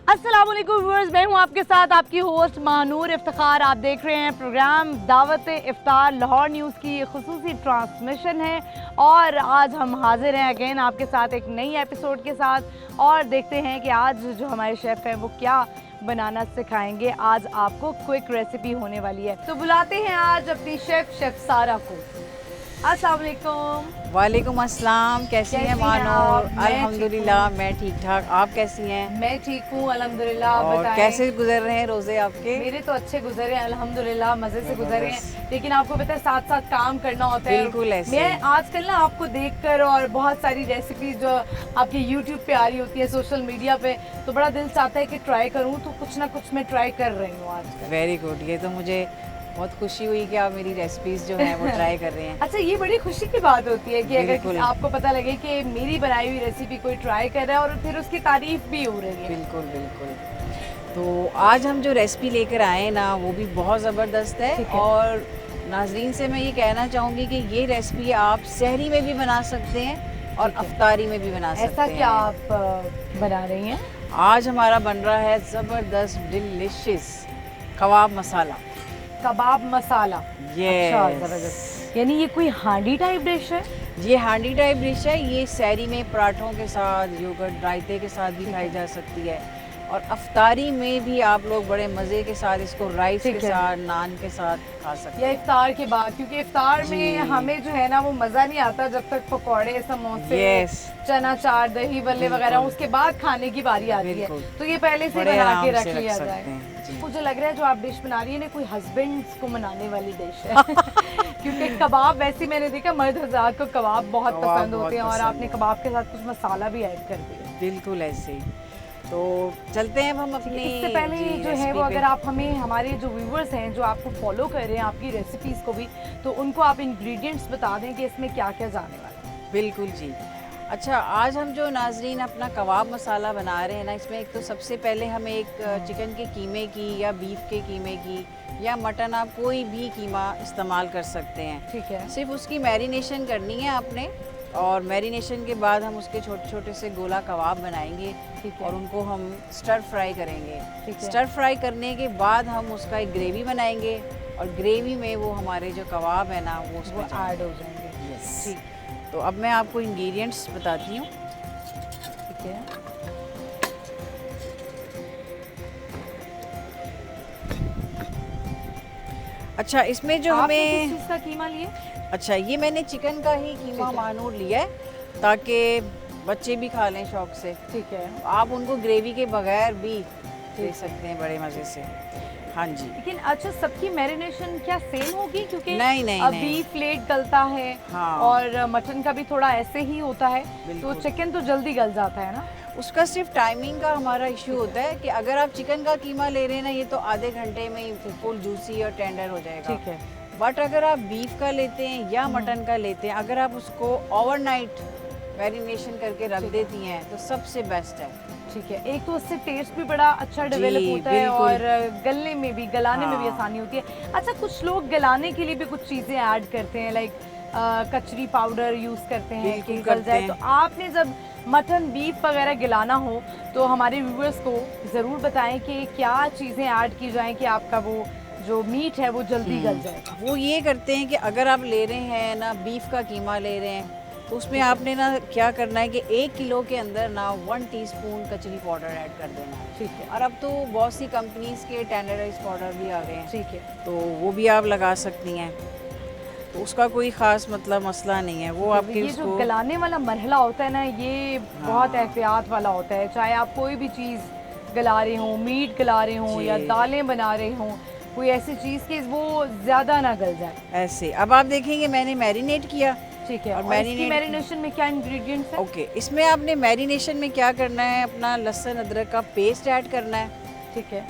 अस्सलाम वालेकुम व्यूअर्स, मैं हूं आपके साथ आपकी होस्ट महानूर इफ्तिखार। आप देख रहे हैं प्रोग्राम दावत इफ्तार। लाहौर न्यूज़ की खुसूसी ट्रांसमिशन है और आज हम हाजिर हैं अगेन आपके साथ एक नई एपिसोड के साथ और देखते हैं कि आज जो हमारे शेफ़ हैं वो क्या बनाना सिखाएंगे। आज आपको क्विक रेसिपी होने वाली है, तो बुलाते हैं आज अपनी शेफ़ सारा को। अस्सलाम वालेकुम। वालेकुम अस्सलाम। कैसी हैं मानूर? अल्हम्दुलिल्लाह मैं ठीक ठाक। आप कैसी हैं? मैं ठीक हूँ अल्हम्दुलिल्लाह। आप और बताएं, कैसे गुजर रहे हैं रोज़े आपके? मेरे तो अच्छे गुजरे हैं अल्हम्दुलिल्लाह, मज़े से गुजरे हैं। लेकिन आपको पता है साथ साथ काम करना होता है। बिल्कुल ऐसे। मैं आजकल ना आपको देखकर और बहुत सारी रेसिपी जो आपके यूट्यूब पे आ रही होती है, सोशल मीडिया पे, तो बड़ा दिल चाहता है कि ट्राई करूँ, तो कुछ ना कुछ मैं ट्राई कर रही हूँ आजकल। Very good. ये तो मुझे बहुत खुशी हुई कि आप मेरी रेसिपीज जो हैं वो ट्राई कर रहे हैं। अच्छा, ये बड़ी खुशी की बात होती है कि अगर बिल्कुल। आपको पता लगे कि मेरी बनाई हुई रेसिपी कोई ट्राई कर रहा है और फिर उसकी तारीफ भी हो रही है। बिल्कुल बिल्कुल। तो आज हम जो रेसिपी लेकर आए हैं ना वो भी बहुत ज़बरदस्त है और नाजरीन से मैं ये कहना चाहूँगी कि ये रेसिपी आप सहरी में भी बना सकते हैं और अफ्तारी में भी बना सकते हैं। ऐसा क्या आप बना रही हैं? आज हमारा बन रहा है ज़बरदस्त डिलिशियस कबाब मसाला। कबाब मसाला। Yes. अच्छा, जबरदस्त। यानी ये कोई हांडी टाइप डिश है? ये हांडी टाइप डिश है। ये सहरी में पराठों के साथ, योगर्ट रायते के साथ भी खाई जा सकती है और अफ्तारी में भी आप लोग बड़े मज़े के साथ इसको राइस के साथ, नान के साथ खा सकते या हैं। इफ्तार के बाद, क्योंकि इफ्तार में हमें जो है ना वो मज़ा नहीं आता जब तक पकौड़े, समोसे, चना चाट, दही बल्ले वगैरह उसके बाद खाने की बारी आती है, तो ये पहले से बना के रख लिया जाए। मुझे लग रहा है जो आप डिश बना रही है ना कोई हस्बैंड्स को मनाने वाली डिश है क्योंकि कबाब वैसे मैंने देखा मर्द हज़रात को कबाब बहुत पसंद होते हैं और आपने कबाब के साथ कुछ मसाला भी ऐड कर दिया। बिल्कुल ऐसे ही। तो चलते हैं हम अपनी। इससे पहले जो है वो अगर आप हमें, हमारे जो व्यूवर्स हैं जो आपको फॉलो कर रहे हैं आपकी रेसिपीज़ को भी, तो उनको आप इंग्रेडिएंट्स बता दें कि इसमें क्या क्या जाने वाला है। बिल्कुल जी। अच्छा, आज हम जो नाजरीन अपना कबाब मसाला बना रहे हैं ना, इसमें एक तो सबसे पहले हम एक चिकन के कीमे की या बीफ के कीमे की या मटन, आप कोई भी कीमा इस्तेमाल कर सकते हैं। ठीक है। सिर्फ उसकी मैरिनेशन करनी है आपने और मैरिनेशन के बाद हम उसके छोटे छोटे से गोला कबाब बनाएंगे और उनको हम स्टर फ्राई करेंगे। स्टर फ्राई करने के बाद हम उसका एक ग्रेवी बनाएंगे और ग्रेवी में वो हमारे जो कबाब है ना वो उसमें ऐड हो जाएंगे। यस। तो अब मैं आपको इंग्रेडिएंट्स बताती हूँ। ठीक है। अच्छा, इसमें जो हमें किस चीज़ का कीमा लिए? अच्छा, ये मैंने चिकन का ही कीमा मानूर लिया है ताकि बच्चे भी खा लें शौक से। ठीक है। आप उनको ग्रेवी के बगैर भी दे सकते हैं बड़े मज़े से। हाँ जी। लेकिन अच्छा, सबकी मैरिनेशन क्या सेम होगी? क्योंकि नहीं, बीफ लेट गलता है। हाँ। और मटन का भी थोड़ा ऐसे ही होता है, तो चिकन तो जल्दी गल जाता है ना। उसका सिर्फ टाइमिंग का हमारा इशू होता है कि अगर आप चिकन का कीमा ले रहे हैं ना, ये तो आधे घंटे में ही फुल जूसी और टेंडर हो जाएगा। ठीक है। बट अगर आप बीफ का लेते हैं या मटन का लेते हैं, अगर आप उसको ओवरनाइट मैरिनेशन करके रख देती हैं तो सबसे बेस्ट है। ठीक है। एक तो उससे टेस्ट भी बड़ा अच्छा डेवलप होता है और गलने में भी, गलाने में भी आसानी होती है। अच्छा, कुछ लोग गलाने के लिए भी कुछ चीज़ें ऐड करते हैं, लाइक कचरी पाउडर यूज़ करते हैं कि गल जाए। तो आपने जब मटन, बीफ वगैरह गलाना हो तो हमारे व्यूअर्स को ज़रूर बताएं कि क्या चीज़ें ऐड की जाएं कि आपका वो जो मीट है वो जल्दी गल जाए। वो ये करते हैं कि अगर आप ले रहे हैं ना बीफ का कीमा ले रहे हैं तो उसमें आपने ना क्या करना है कि 1 किलो के अंदर ना 1 टीस्पून कचरी पाउडर ऐड कर देना है। ठीक है। और अब तो बहुत सी कंपनीज के टेंडराइज पाउडर भी आ गए हैं। ठीक है। तो वो भी आप लगा सकती हैं, तो उसका कोई ख़ास मतलब मसला नहीं है। वो आपके ये जो गलाने वाला मरहला होता है ना, ये बहुत एहतियात वाला होता है। चाहे आप कोई भी चीज़ गला रहे हों, मीट गला रहे हों या दालें बना रहे हों, कोई ऐसी चीज़ कि वो ज़्यादा ना गल जाए। ऐसे अब आप देखेंगे मैंने मैरिनेट किया। ठीक है। और मैरिनेशन में क्या इंग्रेडिएंट्स है? ओके, इसमें आपने मैरिनेशन में क्या करना है, अपना लहसुन अदरक का पेस्ट ऐड करना है। ठीक है।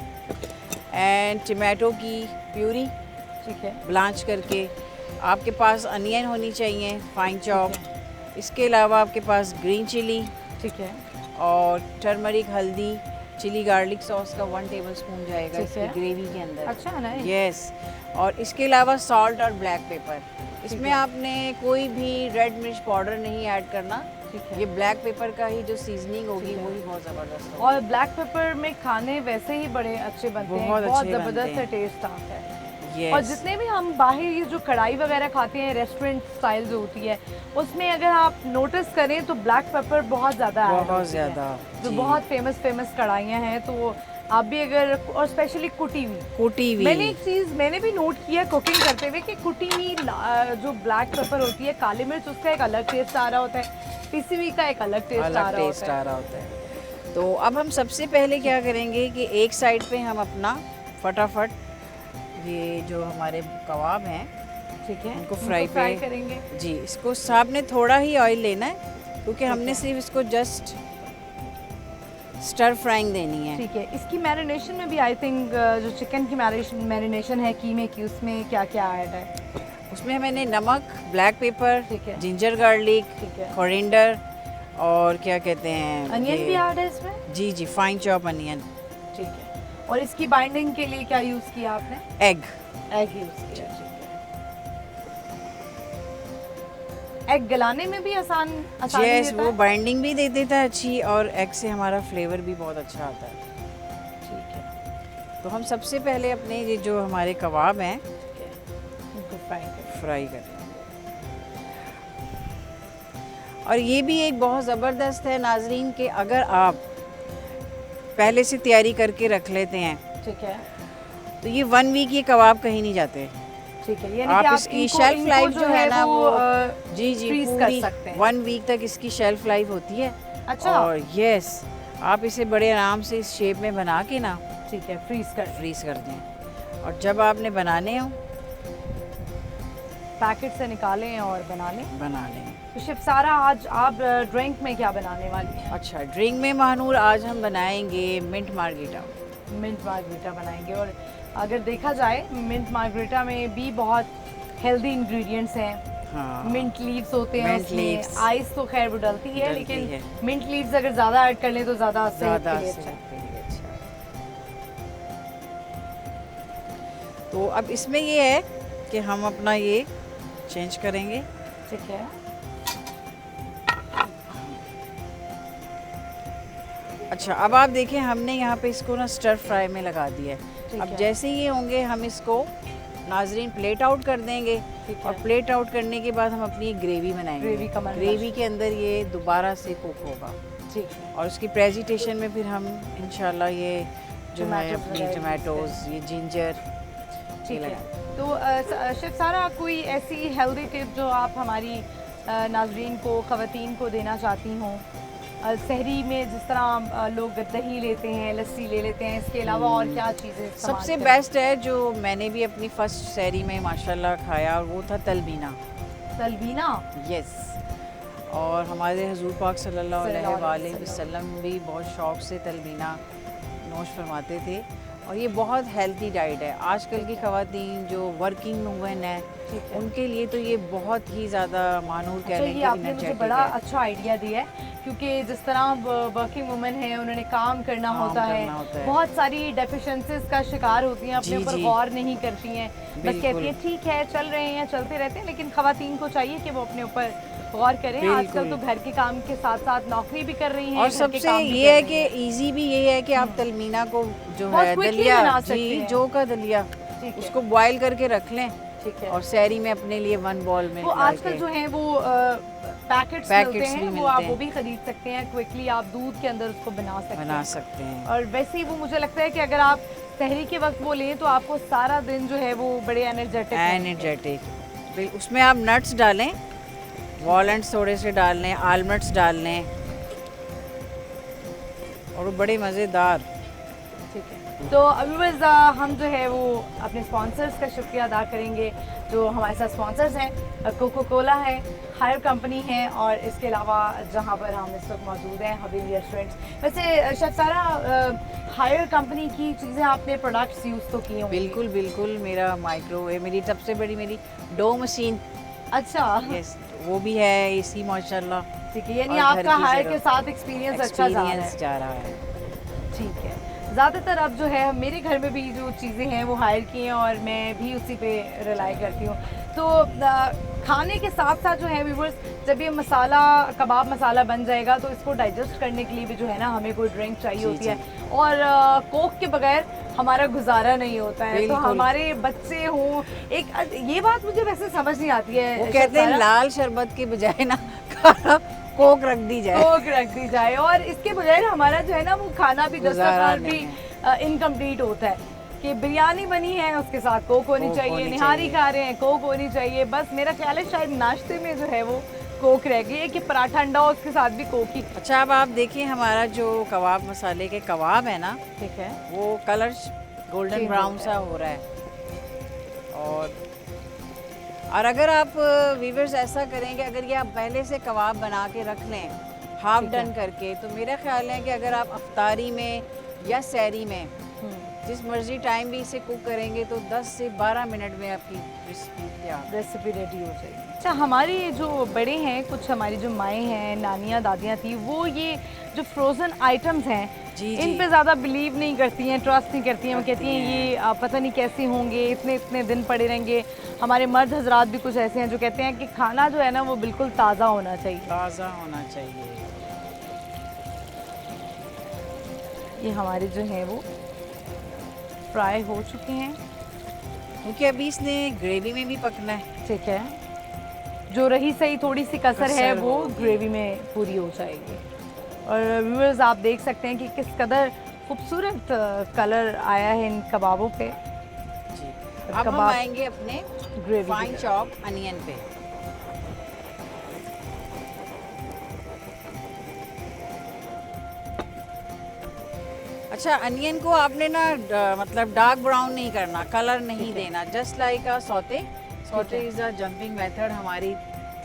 एंड टमाटो की प्यूरी। ठीक है। ब्लांच करके। आपके पास अनियन होनी चाहिए फाइन चॉप। इसके अलावा आपके पास ग्रीन चिली। ठीक है। और टर्मरिक, हल्दी, चिली गार्लिक सॉस का 1 टेबलस्पून जाएगा इसकी ग्रेवी के अंदर। अच्छा ना। यस। और इसके अलावा सॉल्ट और ब्लैक पेपर। इसमें आपने कोई भी रेड मिर्च पाउडर नहीं ऐड करना, ठीक है। ये ब्लैक पेपर का ही जो सीजनिंग होगी वो ही बहुत ज़बरदस्त होगी। और ब्लैक पेपर में खाने वैसे ही बड़े अच्छे बनते हैं, बहुत बहुत अच्छे बनते ज़बरदस्त हैं। टेस्ट आता है। Yes. और जितने भी हम बाहर ये जो कढ़ाई वगैरह खाते हैं, रेस्टोरेंट स्टाइल जो होती है, उसमें अगर आप नोटिस करें तो ब्लैक पेपर बहुत ज़्यादा ऐड बहुत होती है। ज़्यादा, जो जी। बहुत फेमस कढ़ाइयाँ हैं, तो आप भी अगर, और स्पेशली कुटी हुई, कुटी हुई मैंने एक चीज़ मैंने भी नोट किया कुकिंग करते हुए कि कुटी हुई जो ब्लैक पेपर होती है, काली मिर्च, उसका एक अलग टेस्ट आ रहा होता है, पिसी हुई का एक अलग टेस्ट आ रहा होता है। तो अब हम सबसे पहले क्या करेंगे कि एक साइड पे हम अपना फटाफट ये जो हमारे कबाब हैं, ठीक है, इनको इनको फ्राई करेंगे। जी, इसको आपने थोड़ा ही ऑयल लेना है क्योंकि हमने सिर्फ इसको जस्ट स्टर फ्राइंग देनी है। ठीक है, इसकी मैरिनेशन में भी आई थिंक जो चिकन की मैरिनेशन है कीमे की, उसमें क्या क्या ऐड है? उसमें मैंने नमक, ब्लैक पेपर, ठीक है। जिंजर गार्लिक, ठीक है। कोरिएंडर और क्या कहते हैं अनियन ये- भी ऐड है इसमें? जी जी, फाइन चॉप अनियन। ठीक है। और इसकी बाइंडिंग के लिए क्या यूज़ किया आपने? एग। एग यूज़ किया। एग गलाने में भी आसानी यस, देता वो है? बाइंडिंग भी दे देता है अच्छी, और एग से हमारा फ्लेवर भी बहुत अच्छा आता है। ठीक है। तो हम सबसे पहले अपने ये जो हमारे कबाब हैं ठीक है, इनको फ्राई कर लेंगे। और ये भी एक बहुत ज़बरदस्त है नाजरीन कि अगर आप पहले से तैयारी करके रख लेते हैं ठीक है। तो ये 1 वीक ये कबाब कहीं नहीं जाते। ठीक है, यानी आप कि इसकी इनको- शेल्फ इनको लाइफ जो है ना वो जी जी फ्रीज कर पूरी सकते हैं। 1 वीक तक इसकी शेल्फ लाइफ होती है। अच्छा। और यस, आप इसे बड़े आराम से इस शेप में बना के ना ठीक है, फ्रीज कर दें, और जब आपने बनाने हो पैकेट से निकालें और बना लें। तो शेफ सारा, आज आप ड्रिंक में क्या बनाने वाली हैं? अच्छा, ड्रिंक में महानूर आज हम बनाएंगे मिंट मार्गरीटा। मिंट मार्गरीटा बनाएंगे। और अगर देखा जाए मिंट मार्गरीटा में भी बहुत हेल्दी इंग्रेडिएंट्स हैं। हाँ, मिंट लीव्स होते हैं मिंट उसमें, लीव्स। आइस तो खैर वो डलती है, डलती लेकिन है। मिंट लीव्स अगर ज़्यादा ऐड कर लें तो ज़्यादा सेहत ज़्यादा के लिए अच्छा सेहत है। के लिए अच्छा। तो अब इसमें ये है कि हम अपना ये चेंज करेंगे। ठीक है। अच्छा, अब आप देखें हमने यहाँ पे इसको ना स्टर फ्राई में लगा दिया है। अब है। जैसे ही ये होंगे हम इसको नाजरीन प्लेट आउट कर देंगे। ठीक और है। प्लेट आउट करने के बाद हम अपनी ग्रेवी बनाएंगे। ग्रेवी का मरकज़। ग्रेवी के अंदर ये दोबारा से कुक होगा, ठीक है। और उसकी प्रेजेंटेशन में फिर हम इंशाल्लाह ये जो है Tomatoes अपनी वगैरह टमाटोज, ये जिंजर, ठीक है। तो शेफ सारा, कोई ऐसी हेल्दी टिप जो आप हमारी नाजरीन को, ख़वातीन को देना चाहती हों? सहरी में जिस तरह लोग दही लेते हैं, लस्सी ले लेते हैं, इसके अलावा और क्या चीज़ें इस्तेमाल सबसे करें? बेस्ट है जो मैंने भी अपनी फर्स्ट सहरी में माशाल्लाह खाया, और वो था तलबीना। तलबीना। यस, और हमारे हुजूर पाक सल्लल्लाहु अलैहि सल्लल्लाहु वसल्लम भी बहुत शौक़ से तलबीना नोश फरमाते थे, और ये बहुत हेल्दी डाइट है। आजकल की ख़वातीन जो वर्किंग वुमेन है, ठीक है। उनके लिए तो ये बहुत ही ज़्यादा मानूर कह अच्छा, लें ये कि आपने मुझे एनर्जेटिक बड़ा है। अच्छा आइडिया दिया है, क्योंकि जिस तरह वर्किंग वुमेन है, उन्होंने काम करना होता है, बहुत सारी डेफिशिएंसीज का शिकार होती हैं, अपने जी, ऊपर जी। गौर नहीं करती हैं, बस बिल्कुल। कहती हैं ठीक है चल रहे हैं, चलते रहते हैं। लेकिन ख़वातीन को चाहिए कि वो अपने ऊपर गौर करें। बिल्कुल। आजकल तो घर के काम के साथ साथ नौकरी भी कर रही हैं, और घर के सबसे काम भी ये कर है रही कि हैं। इजी भी ये है कि आप तलमीना को जो बहुत है quickly दलिया, बना सकते जी हैं। जो का दलिया, ठीक है। उसको बॉईल करके रख लें, ठीक है। और सहरी में अपने लिए 1 बॉल में वो डाल आजकल के- जो है वो पैकेट्स पैकेट्स मिलते भी हैं, वो मिलते आप हैं। वो भी खरीद सकते हैं। क्विकली आप दूध के अंदर उसको बना सकते बना हैं। सकते हैं। और वैसे ही वो मुझे लगता है कि अगर आप सहरी के वक्त वो लें तो आपको सारा दिन जो है वो बड़े एनर्जेटिक। उसमें आप नट्स डालें, वॉलनट्स थोड़े से डाल लें, आलमंड्स डाल लें, और वो बड़े मज़ेदार। ठीक है। तो अभी बस हम जो है वो अपने स्पॉन्सर्स का शुक्रिया अदा करेंगे, जो हमारे साथ स्पॉन्सर्स हैं। कोको कोला है, हायर कंपनी है, और इसके अलावा जहाँ पर हम इस वक्त मौजूद हैं हवेली रेस्टोरेंट्स। वैसे शेफ सारा, हायर कंपनी की चीज़ें आपने प्रोडक्ट्स यूज़ तो किए होंगे? बिल्कुल बिल्कुल, मेरा माइक्रोवेव, मेरी सबसे बड़ी मेरी डो मशीन, अच्छा। यस, वो भी है एसी माशाल्लाह। ठीक है, यानी और घर आपका की हायर जगह के साथ एक्सपीरियंस अच्छा जा रहा है। जा रहा है। ठीक है, ज़्यादातर अब जो है मेरे घर में भी जो चीज़ें हैं वो हायर की हैं और मैं भी उसी पे रिलाई करती हूँ। तो खाने के साथ साथ जो है व्यूवर्स, जब ये मसाला कबाब मसाला बन जाएगा तो इसको डाइजेस्ट करने के लिए भी जो है ना हमें कोई ड्रिंक चाहिए होती है, और कोक के बगैर हमारा गुजारा नहीं होता है। तो हमारे बच्चे हों, एक ये बात मुझे वैसे समझ नहीं आती है, वो कहते हैं लाल शरबत के बजाय ना कोक रख दी जाए, कोक रख दी जाए, और इसके बगैर हमारा जो है ना वो खाना भी दस्तरखान भी इनकम्प्लीट होता है। कि बिरयानी बनी है उसके साथ कोक होनी चाहिए, निहारी खा रहे हैं कोक होनी चाहिए, बस मेरा ख्याल है शायद नाश्ते में जो है वो कोक रह गई है कि पराठा अंडा हो उसके साथ भी कोक ही। अच्छा, अब आप देखिए हमारा जो कबाब मसाले के कबाब है ना, ठीक है, वो कलर गोल्डन ब्राउन सा हो रहा है। और अगर आप वीवर्स ऐसा करेंगे, अगर ये आप पहले से कबाब बना के रख लें हाफ डन करके, तो मेरा ख्याल है कि अगर आप अफ्तारी में या सहरी में जिस मर्जी टाइम भी इसे कुक करेंगे तो 10 से 12 मिनट में आपकी रेसिपी रेडी हो जाएगी। अच्छा, हमारी जो बड़े हैं, कुछ हमारी जो माएँ हैं, नानियाँ दादियाँ थी, वो ये जो फ्रोज़न आइटम्स हैं इन पे ज़्यादा बिलीव नहीं करती हैं, ट्रस्ट नहीं करती हैं। वो कहती हैं ये पता नहीं कैसे होंगे, इतने इतने दिन पड़े रहेंगे। हमारे मर्द हजरात भी कुछ ऐसे हैं जो कहते हैं कि खाना जो है ना वो बिल्कुल ताज़ा होना चाहिए, ताज़ा होना चाहिए। ये हमारे जो हैं वो फ्राई हो चुके हैं, क्योंकि अभी इसने ग्रेवी में भी पकना है। ठीक है, जो रही सही थोड़ी सी कसर है वो ग्रेवी में पूरी हो जाएगी। और व्यूअर्स आप देख सकते हैं कि किस कदर खूबसूरत कलर आया है इन कबाबों पे। जी। अब हम आएंगे अपने ग्रेवी फाइन चॉप अनियन पे। अच्छा, अनियन को आपने ना मतलब डार्क ब्राउन नहीं करना, कलर नहीं देना, just like a saute. Saute is a jumping method हमारी,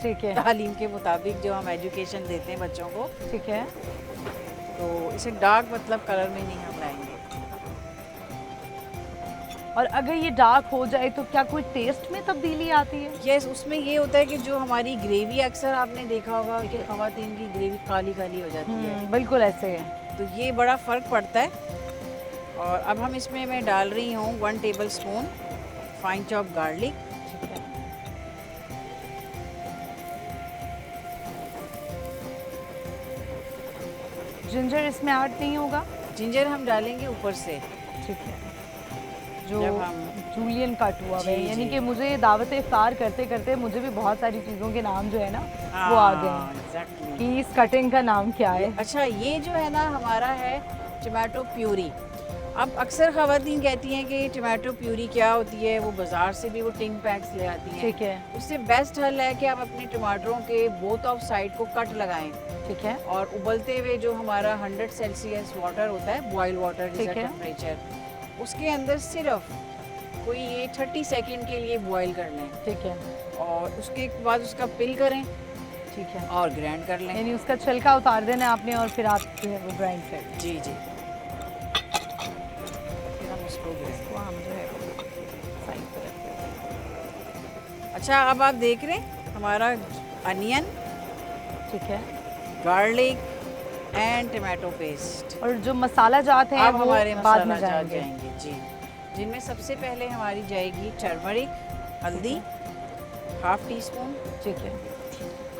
ठीक है, तालीम के मुताबिक जो हम एजुकेशन देते हैं बच्चों को, ठीक है। तो इसे डार्क मतलब कलर में नहीं हम लाएंगे। और अगर ये डार्क हो जाए तो क्या कोई टेस्ट में तब्दीली आती है? यस, उसमें ये होता है कि जो हमारी ग्रेवी, अक्सर आपने देखा होगा कि ख़वातीन की ग्रेवी काली काली हो जाती है, बिल्कुल ऐसे है, तो ये बड़ा फ़र्क पड़ता है। और अब हम इसमें मैं डाल रही हूँ 1 table spoon fine chop garlic. Ginger इसमें ऐड नहीं होगा? जिंजर हम डालेंगे ऊपर से, ठीक है, जो जूलियन कट हुआ है, यानी कि मुझे दावत इफ्तार करते करते मुझे भी बहुत सारी चीज़ों के नाम जो है ना वो आ गए कि इस कटिंग का नाम क्या है। अच्छा, ये जो है ना हमारा है टमाटो प्यूरी। अब अक्सर ख़वातीन कहती हैं कि टमाटो प्यूरी क्या होती है, वो बाज़ार से भी वो टिन पैक्स ले आती हैं। ठीक है, उससे बेस्ट हल है कि आप अपने टमाटरों के बोथ ऑफ साइड को कट लगाएं। ठीक है, और उबलते हुए जो हमारा 100 सेल्सियस वाटर होता है, बॉयल वाटर जिसका टेम्परेचर, उसके अंदर सिर्फ कोई ये 30 सेकंड के लिए बॉयल कर लें। ठीक है, और उसके बाद उसका पिल करें, ठीक है, और ग्राइंड कर लें, यानी उसका छिलका उतार देना आपने और फिर आप जो है वो ग्राइंड कर लें। जी जी, फिर हम उसको हम जो है साइड पर रखते हैं। अच्छा, अब आप देख रहे हैं हमारा अनियन, ठीक है, गार्लिक एंड टमाटो पेस्ट, और जो मसाला जात है अब वो हमारे बाद में मसाला जाएंगे जी, जिनमें सबसे पहले हमारी जाएगी टर्मरिक, हल्दी 1/2 टीस्पून। ठीक है,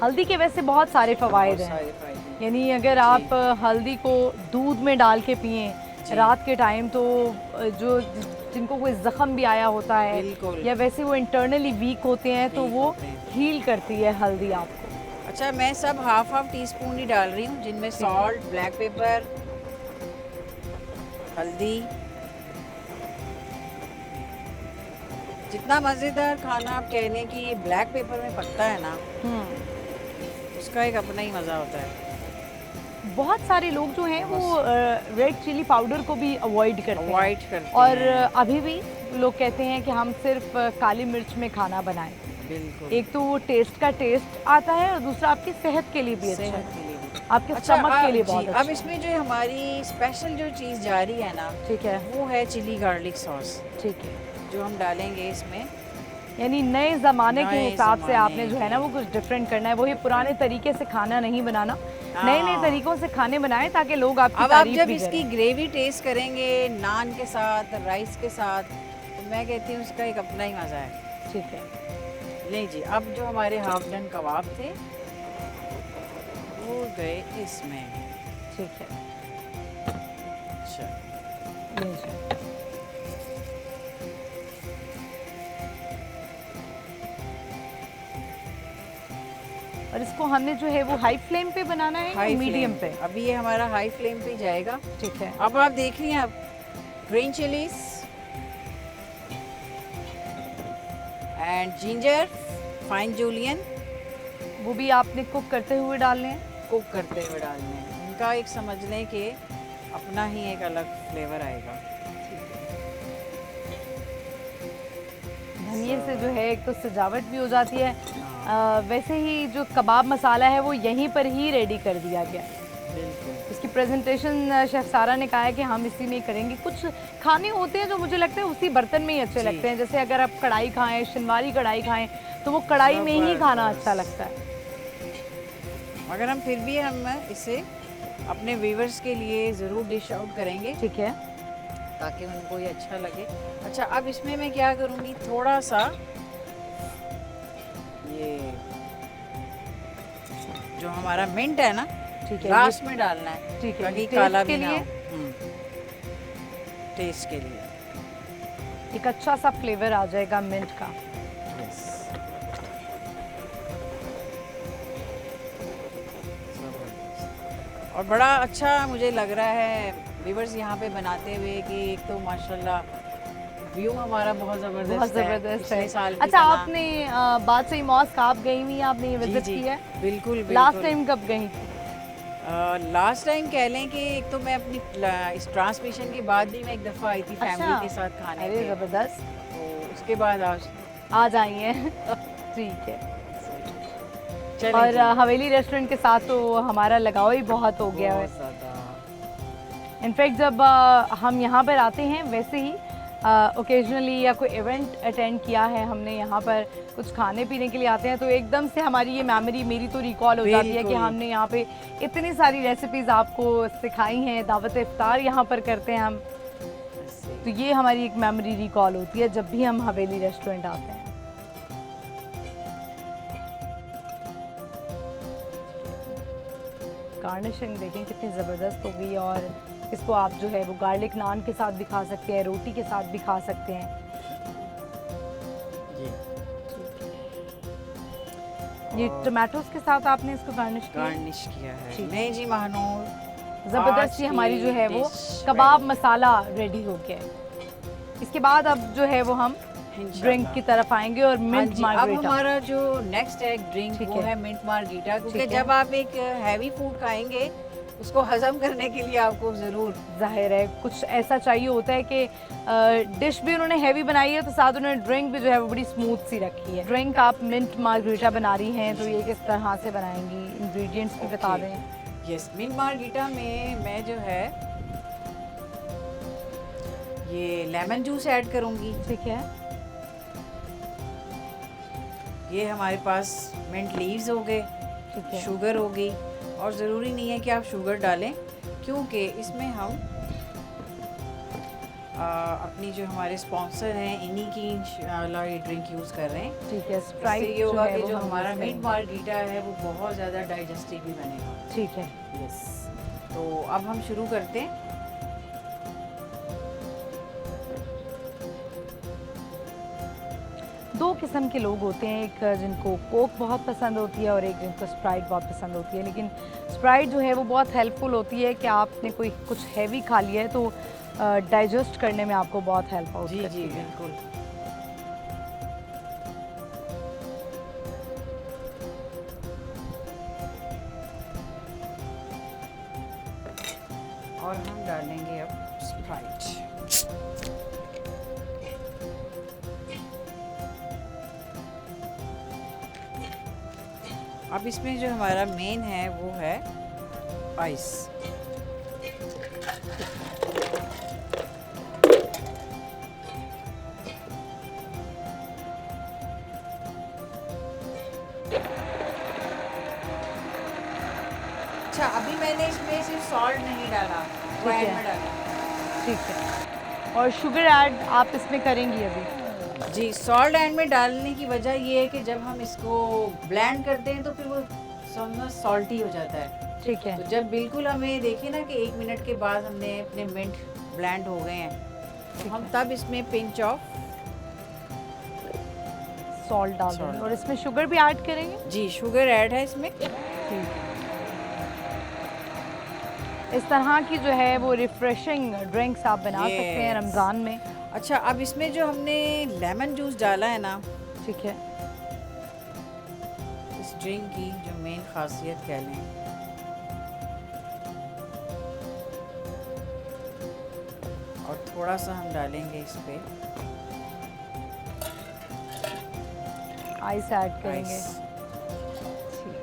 हल्दी के वैसे बहुत सारे फ़वाइद हैं, यानी अगर आप हल्दी को दूध में डाल के पिएं रात के टाइम, तो जो जिनको कोई ज़ख़म भी आया होता है या वैसे वो इंटरनली वीक होते हैं तो वो हील करती है हल्दी आपको। अच्छा, मैं सब 1/2 टीस्पून ही डाल रही हूँ, जिनमें सॉल्ट, ब्लैक पेपर, हल्दी। जितना मज़ेदार खाना आप कह लें कि ये ब्लैक पेपर में पकता है ना, उसका एक अपना ही मज़ा होता है। बहुत सारे लोग जो हैं वो रेड चिली पाउडर को भी अवॉइड करते हैं, और अभी भी लोग कहते हैं कि हम सिर्फ काली मिर्च में खाना बनाएं। बिल्कुल, एक तो वो टेस्ट का टेस्ट आता है और दूसरा आपकी सेहत के लिए भी अच्छा है, आपके स्टमक के लिए बहुत अच्छा। अब इसमें जो हमारी स्पेशल जो चीज़ जा रही है ना, ठीक है, वो है चिली गार्लिक सॉस। ठीक है, जो हम डालेंगे इसमें यानी नए ज़माने के नए हिसाब से ज़माने आपने जो है ना के। वो कुछ डिफरेंट करना है, वही पुराने तरीके से खाना नहीं बनाना, नए नए हाँ। तरीकों से खाने बनाएं ताकि लोग आपकी अब आप तारीफ जब भी इसकी करें। ग्रेवी टेस्ट करेंगे नान के साथ, राइस के साथ, तो मैं कहती हूँ उसका एक अपना ही मज़ा है। ठीक है। ले जी, अब जो हमारे हाफ डन कबाब थे वो गए इसमें। ठीक है। अच्छा, लीजिए। और इसको हमने जो है वो हाई फ्लेम पे बनाना है हाई या मीडियम पे? अभी ये हमारा हाई फ्लेम पे जाएगा। ठीक है। अब आप देख रही हैं, आप green chillies and ginger fine julienne वो भी आपने कुक करते हुए डालने हैं? कुक करते हुए डालने हैं। उनका एक समझ लें कि अपना ही एक अलग फ्लेवर आएगा। धनिए से जो है एक तो सजावट भी हो जाती है, वैसे ही जो कबाब मसाला है वो यहीं पर ही रेडी कर दिया गया। बिल्कुल। उसकी प्रेजेंटेशन शेफ सारा ने कहा है कि हम इसी में करेंगे। कुछ खाने होते हैं जो मुझे लगता है उसी बर्तन में ही अच्छे जी। लगते हैं, जैसे अगर आप कढ़ाई खाएं, शिनवारी कढ़ाई खाएं तो वो कढ़ाई में ही खाना जबरदस्त। अच्छा लगता है। मगर हम फिर भी हम इसे अपने व्यूवर्स के लिए ज़रूर डिश आउट करेंगे ठीक है। ताकि उनको ये अच्छा लगे। अच्छा, अब इसमें मैं क्या करूँगी, थोड़ा सा ये जो हमारा मिंट है ना, ठीक है। लास्ट में डालना है ठीक है, ताकि टेस्ट काला के भी ना लिए? हो। टेस्ट के लिए। एक अच्छा सा फ्लेवर आ जाएगा मिंट का। यस। और बड़ा अच्छा मुझे लग रहा है व्यूवर्स यहाँ पे बनाते हुए कि एक तो माशाल्लाह व्यू हमारा बहुत बहुत ज़बरदस्त है। ज़बरदस्त पिछले है। साल की अच्छा, तरह। आपने बात सही मॉस्क आप गई हुई हैं, आपने ये जी विजिट जी किया है? बिल्कुल लास्ट बिल्कुल। टाइम कब गई थी? लास्ट टाइम कह लें कि एक तो मैं अपनी इस ट्रांसमिशन के बाद भी मैं एक दफ़ा आई थी फैमिली अच्छा। के साथ खाने अरे पे, ज़बरदस्त। तो उसके बाद आज आज आई हैं। ठीक है। चलें और जी। हवेली रेस्टोरेंट के साथ तो हमारा लगाव ही बहुत हो गया है। बहुत ज़्यादा। इनफैक्ट जब हम यहाँ पर आते हैं, वैसे ही ओकेजनली या कोई इवेंट अटेंड किया है हमने, यहाँ पर कुछ खाने पीने के लिए आते हैं तो एकदम से हमारी ये मेमोरी मेरी तो रिकॉल हो जाती है कि बिल्कुल। हमने यहाँ पे इतनी सारी रेसिपीज़ आपको सिखाई हैं, दावत इफ्तार यहाँ पर करते हैं हम, तो ये हमारी एक मेमोरी रिकॉल होती है जब भी हम हवेली रेस्टोरेंट आते हैं। गार्निशिंग देखें कितनी ज़बरदस्त हो गई, और इसको आप जो है वो गार्लिक नान के साथ भी खा सकते हैं, रोटी के साथ भी खा सकते हैं। जी। ये और टमाटोज के साथ आपने इसको गार्निश किया? गार्निश किया है। ठीक है। नहीं जी महानूर, ज़बरदस्त। आज ये हमारी जो की है वो dish कबाब ready। मसाला रेडी हो गया है। इसके बाद अब जो है वो हम इंशाल्लाह। ड्रिंक की तरफ आएंगे और हाँ मिंट जी, अब मार्गरीटा। हमारा जो नेक्स्ट है ड्रिंक ठीक वो है। है मिंट मार्गरीटा, क्योंकि ठीक है। जब आप एक हैवी फूड खाएंगे उसको हजम करने के लिए आपको ज़रूर जाहिर है कुछ ऐसा चाहिए होता है कि डिश भी उन्होंने हैवी बनाई है तो साथ उन्होंने ड्रिंक भी जो है वो बड़ी स्मूथ सी रखी है। ड्रिंक आप मिंट मार्गरीटा बना रही हैं तो ये किस तरह से बनाएंगी, इंग्रेडिएंट्स भी बता Okay. दें। यस, मिंट मार्गरीटा में मैं जो है ये लेमन जूस ऐड करूँगी। ठीक है। ये हमारे पास मिंट लीव्स हो गए, ठीक है। शुगर हो गई, और ज़रूरी नहीं है कि आप शुगर डालें क्योंकि इसमें हम अपनी जो हमारे स्पॉन्सर हैं इन्हीं की इंशाल्लाह ये ड्रिंक यूज़ कर रहे हैं। ठीक है। इससे स्प्राइट ये होगा कि वो जो हम हमारा use मिंट करेंगे। मार्गरीटा है वो बहुत ज़्यादा डाइजेस्टिव भी बनेगा। ठीक है। यस, तो अब हम शुरू करते हैं। दो किस्म के लोग होते हैं, एक जिनको कोक बहुत पसंद होती है और एक जिनको स्प्राइट बहुत पसंद होती है, लेकिन स्प्राइट जो है वो बहुत हेल्पफुल होती है कि आपने कोई कुछ हैवी खा लिया है तो डाइजेस्ट करने में आपको बहुत हेल्प होती जी है। जी बिल्कुल। और हम डालेंगे अब स्प्राइट। अब इसमें जो हमारा मेन है वो है आइस। मैंने इसमें सिर्फ सॉल्ट नहीं डाला, वो ठीक एंड है। में डाला। ठीक है। और शुगर ऐड आप इसमें करेंगी अभी? जी, सॉल्ट एंड में डालने की वजह ये है कि जब हम इसको ब्लेंड करते हैं तो फिर वो समझो सॉल्टी हो जाता है। ठीक है। तो जब बिल्कुल हमें देखिए ना कि 1 मिनट के बाद हमने अपने मिंट ब्लेंड हो गए हैं, तो हम तब इसमें पिंच ऑफ सॉल्ट डाल देंगे Salt। और इसमें शुगर भी ऐड करेंगे? जी शुगर ऐड है इसमें। ठीक। इस तरह की जो है वो रिफ्रेशिंग ड्रिंक्स आप बना सकते हैं Yes। रमज़ान में। अच्छा, अब इसमें जो हमने लेमन जूस डाला है ना, ठीक है। इस ड्रिंक की जो मेन खासियत कह लें, और थोड़ा सा हम डालेंगे इस पे आइस ऐड करेंगे। आइस। ठीक।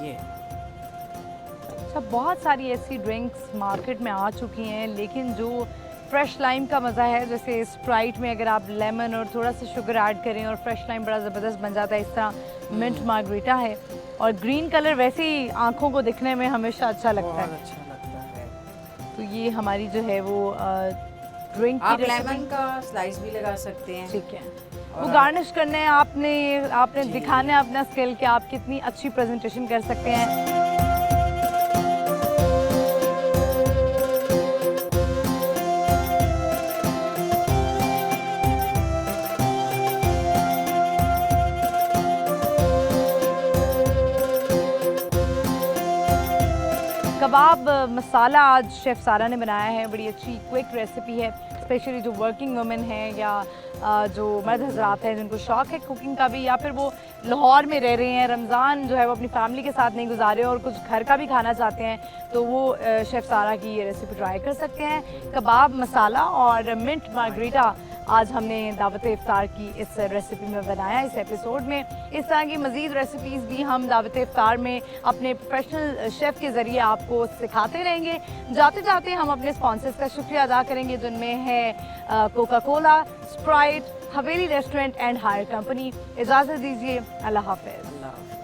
ये अच्छा, बहुत सारी ऐसी ड्रिंक्स मार्केट में आ चुकी हैं, लेकिन जो फ्रेश लाइम का मज़ा है, जैसे स्प्राइट में अगर आप लेमन और थोड़ा सा शुगर ऐड करें और फ्रेश लाइम बड़ा ज़बरदस्त बन जाता है, इस तरह मिंट मार्गरीटा है। और ग्रीन कलर वैसे ही आँखों को दिखने में हमेशा अच्छा लगता बहुत है। अच्छा लगता है। तो ये हमारी जो है वो ड्रिंक आप की लेमन का स्लाइस भी लगा सकते हैं। ठीक है। और वो आप- गार्निश करने हैं, आपने जी। दिखाना है अपना स्किल कि आप कितनी अच्छी प्रेजेंटेशन कर सकते हैं। कबाब मसाला आज शेफ़ सारा ने बनाया है। बड़ी अच्छी क्विक रेसिपी है, स्पेशली जो वर्किंग वुमेन हैं या जो मर्द हजरात हैं जिनको शौक़ है कुकिंग का भी, या फिर वो लाहौर में रह रहे हैं, रमज़ान जो है वो अपनी फैमिली के साथ नहीं गुजारे और कुछ घर का भी खाना चाहते हैं, तो वो शेफ़ सारा की ये रेसिपी ट्राई कर सकते हैं। कबाब मसाला और मिंट मार्गरीटा आज हमने दावत इफ्तार की इस रेसिपी में बनाया, इस एपिसोड में। इस तरह की मज़ीद रेसिपीज़ भी हम दावत इफ्तार में अपने प्रोफेशनल शेफ़ के ज़रिए आपको सिखाते रहेंगे। जाते जाते हम अपने स्पॉन्सर्स का शुक्रिया अदा करेंगे, जिनमें है Coca Cola, Sprite, Haveli restaurant and higher company. इजाज़त दीजिए, अल्लाह हाफ़िज़। अल्लाह हाफ़िज़।